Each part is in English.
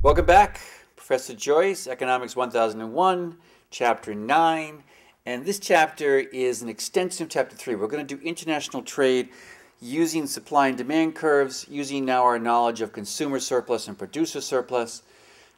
Welcome back. Professor Joyce, Economics 1001, Chapter 9. And this chapter is an extension of Chapter 3. We're going to do international trade using supply and demand curves, using now our knowledge of consumer surplus and producer surplus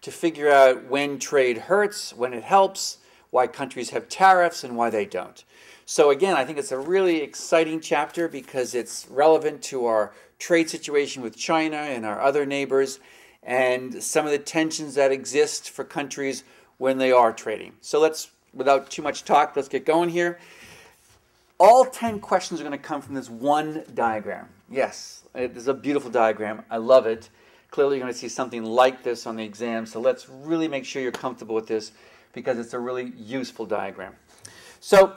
to figure out when trade hurts, when it helps, why countries have tariffs, and why they don't. So again, I think it's a really exciting chapter because it's relevant to our trade situation with China and our other neighbors and some of the tensions that exist for countries when they are trading. So let's, without too much talk, let's get going here. All 10 questions are going to come from this one diagram. Yes, it is a beautiful diagram. I love it. Clearly you're going to see something like this on the exam, so let's really make sure you're comfortable with this because it's a really useful diagram. So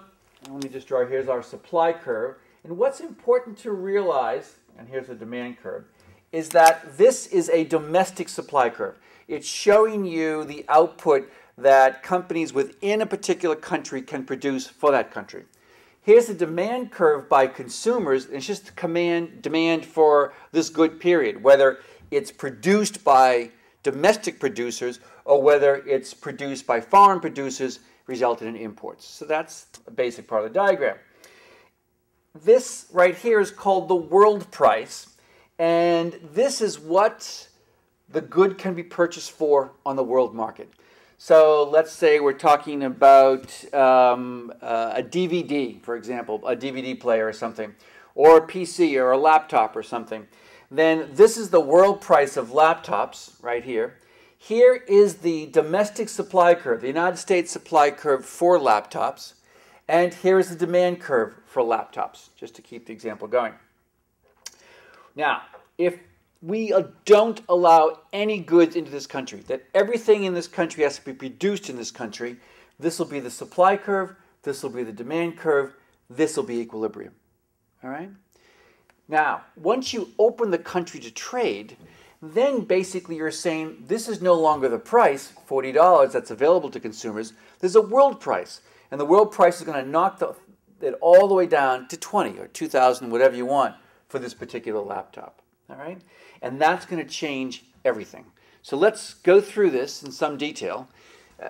let me just draw, here's our supply curve. And what's important to realize, and here's the demand curve, is that this is a domestic supply curve. It's showing you the output that companies within a particular country can produce for that country. Here's the demand curve by consumers. It's just demand for this good period, whether it's produced by domestic producers or whether it's produced by foreign producers, resulting in imports. So that's a basic part of the diagram. This right here is called the world price, and this is what the good can be purchased for on the world market. So let's say we're talking about a DVD, for example, a DVD player or something, or a PC or a laptop or something. Then this is the world price of laptops right here. Here is the domestic supply curve, the United States supply curve for laptops. And here is the demand curve for laptops, just to keep the example going. Now, if we don't allow any goods into this country, that everything in this country has to be produced in this country, this will be the supply curve, this will be the demand curve, this will be equilibrium. All right? Now, once you open the country to trade, then basically you're saying this is no longer the price, $40, that's available to consumers. There's a world price. And the world price is going to knock it all the way down to 20 or 2,000, whatever you want, for this particular laptop. All right? And that's going to change everything. So let's go through this in some detail.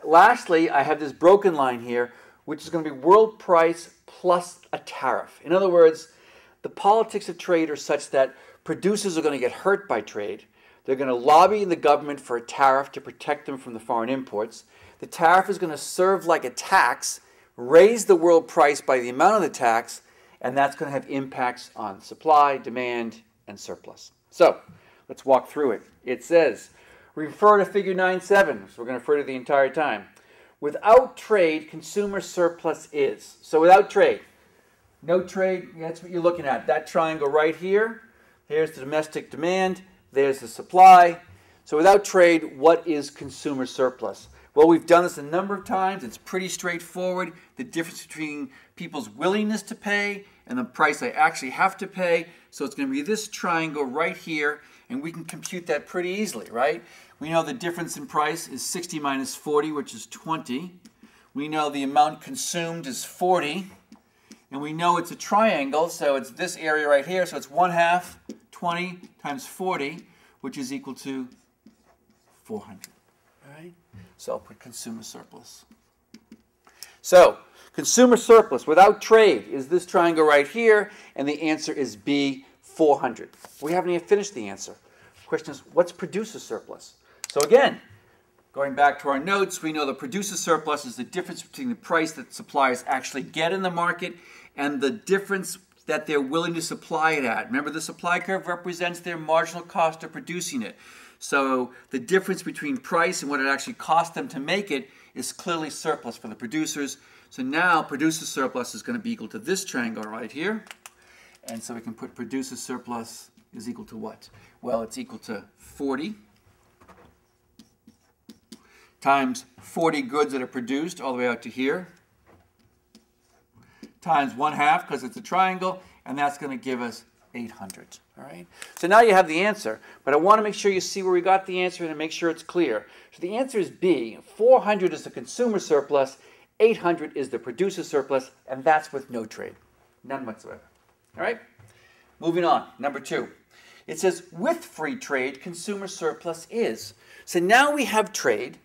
Lastly, I have this broken line here, which is going to be world price plus a tariff. In other words, the politics of trade are such that producers are going to get hurt by trade. They're going to lobby the government for a tariff to protect them from the foreign imports. The tariff is going to serve like a tax, raise the world price by the amount of the tax, and that's going to have impacts on supply, demand, and surplus. So let's walk through it. It says, refer to figure 9.7, so we're going to refer to the entire time. Without trade, consumer surplus is. So without trade, no trade, that's what you're looking at. That triangle right here, here's the domestic demand, there's the supply. So without trade, what is consumer surplus? Well, we've done this a number of times. It's pretty straightforward. The difference between people's willingness to pay and the price they actually have to pay. So it's going to be this triangle right here, and we can compute that pretty easily, right? We know the difference in price is 60 minus 40, which is 20. We know the amount consumed is 40. And we know it's a triangle, so it's this area right here. So it's 1/2, 20 times 40, which is equal to 400. All right? So I'll put consumer surplus. So consumer surplus without trade is this triangle right here, and the answer is B, 400. We haven't even finished the answer. The question is, what's producer surplus? So again, going back to our notes, we know the producer surplus is the difference between the price that suppliers actually get in the market and the difference that they're willing to supply it at. Remember, the supply curve represents their marginal cost of producing it. So the difference between price and what it actually costs them to make it is clearly surplus for the producers. So now producer surplus is going to be equal to this triangle right here. And so we can put producer surplus is equal to what? Well, it's equal to 40 times 40 goods that are produced all the way out to here, times 1/2 because it's a triangle, and that's going to give us 800. All right? So now you have the answer, but I want to make sure you see where we got the answer and make sure it's clear. So the answer is B. 400 is the consumer surplus, 800 is the producer surplus, and that's with no trade. None whatsoever. All right? Moving on. Number 2. It says with free trade, consumer surplus is. So now we have trade.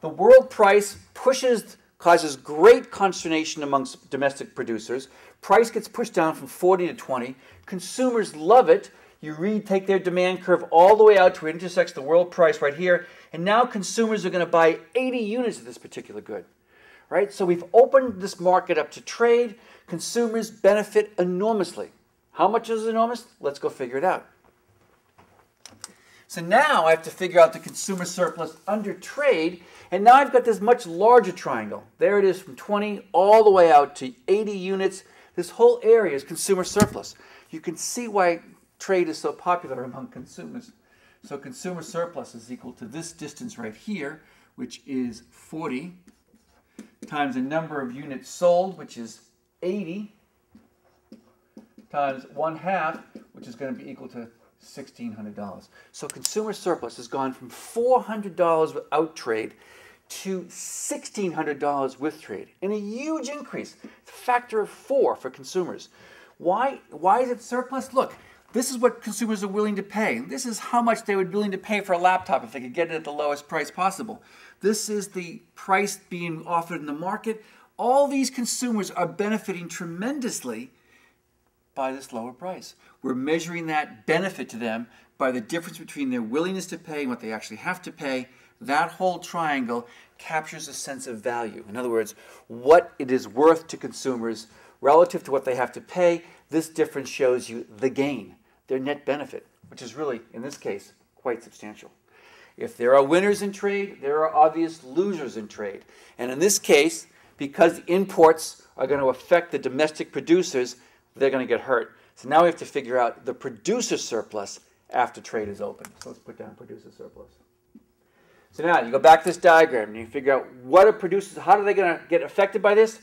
The world price causes great consternation amongst domestic producers. Price gets pushed down from 40 to 20. Consumers love it. Take their demand curve all the way out to it intersects the world price right here. And now consumers are going to buy 80 units of this particular good. Right? So we've opened this market up to trade. Consumers benefit enormously. How much is enormous? Let's go figure it out. So now I have to figure out the consumer surplus under trade, and now I've got this much larger triangle. There it is from 20 all the way out to 80 units. This whole area is consumer surplus. You can see why trade is so popular among consumers. So consumer surplus is equal to this distance right here, which is 40, times the number of units sold, which is 80, times 1/2, which is going to be equal to $1,600. So consumer surplus has gone from $400 without trade to $1,600 with trade, and a huge increase, a factor of 4 for consumers. Why is it surplus? Look, this is what consumers are willing to pay. This is how much they would be willing to pay for a laptop if they could get it at the lowest price possible. This is the price being offered in the market. All these consumers are benefiting tremendously by this lower price. We're measuring that benefit to them by the difference between their willingness to pay and what they actually have to pay. That whole triangle captures a sense of value. In other words, what it is worth to consumers relative to what they have to pay. This difference shows you the gain, their net benefit, which is really, in this case, quite substantial. If there are winners in trade, there are obvious losers in trade. And in this case, because imports are going to affect the domestic producers, they're going to get hurt. So now we have to figure out the producer surplus after trade is open. So let's put down producer surplus. So now you go back to this diagram and you figure out what are producers, how are they going to get affected by this?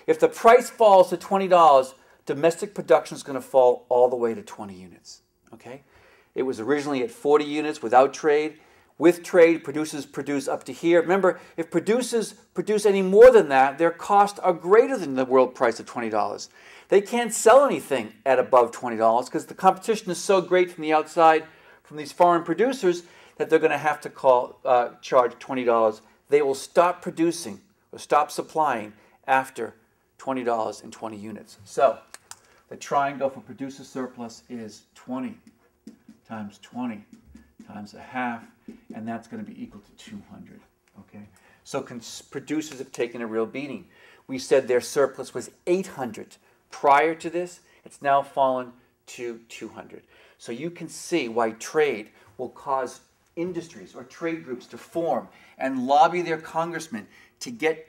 If the price falls to $20, domestic production is going to fall all the way to 20 units. Okay? It was originally at 40 units without trade. With trade, producers produce up to here. Remember, if producers produce any more than that, their costs are greater than the world price of $20. They can't sell anything at above $20 because the competition is so great from the outside, from these foreign producers, that they're going to have to charge $20. They will stop producing or stop supplying after $20 and 20 units. So the triangle for producer surplus is 20 times 20 times 1/2, and that's going to be equal to 200. Okay? So producers have taken a real beating. We said their surplus was 800 prior to this. It's now fallen to 200. So you can see why trade will cause industries or trade groups to form and lobby their congressmen to get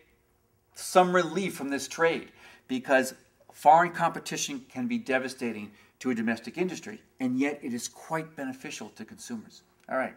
some relief from this trade, because foreign competition can be devastating to a domestic industry, and yet it is quite beneficial to consumers. All right.